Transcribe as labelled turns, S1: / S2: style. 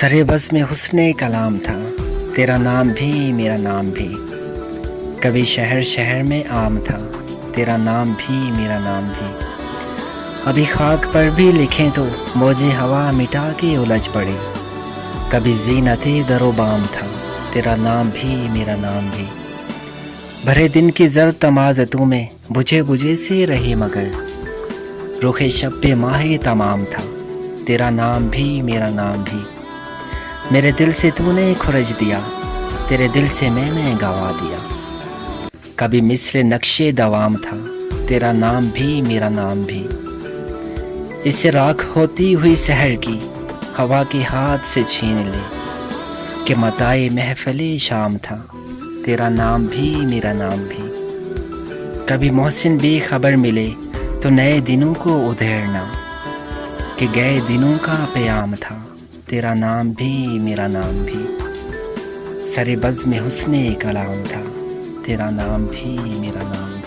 S1: سرے بزم حسن کلام تھا، تیرا نام بھی میرا نام بھی، کبھی شہر شہر میں عام تھا، تیرا نام بھی میرا نام بھی، ابھی خاک پر بھی لکھیں تو موجیں ہوا مٹا کے الجھ پڑے، کبھی زینت در و بام تھا، تیرا نام بھی میرا نام بھی، بھرے دن کی زرد تمازتوں میں بجھے بجھے سے رہے مگر، رخ شب پہ ماہ تمام تھا، تیرا نام بھی میرا نام بھی، میرے دل سے تو نے کھرج دیا، تیرے دل سے میں نے گوا دیا، کبھی مثل نقش دوام تھا، تیرا نام بھی میرا نام بھی، اس سے راکھ ہوتی ہوئی سحر کی ہوا کے ہاتھ سے چھین لے، کہ متاع محفل شام تھا، تیرا نام بھی میرا نام بھی، کبھی محسن بے خبر ملے تو نئے دنوں کو ادھیڑنا، کہ گئے دنوں کا پیام تھا، تیرا نام بھی میرا نام بھی، سرے بزم حسن کلام تھا، تیرا نام بھی میرا نام بھی۔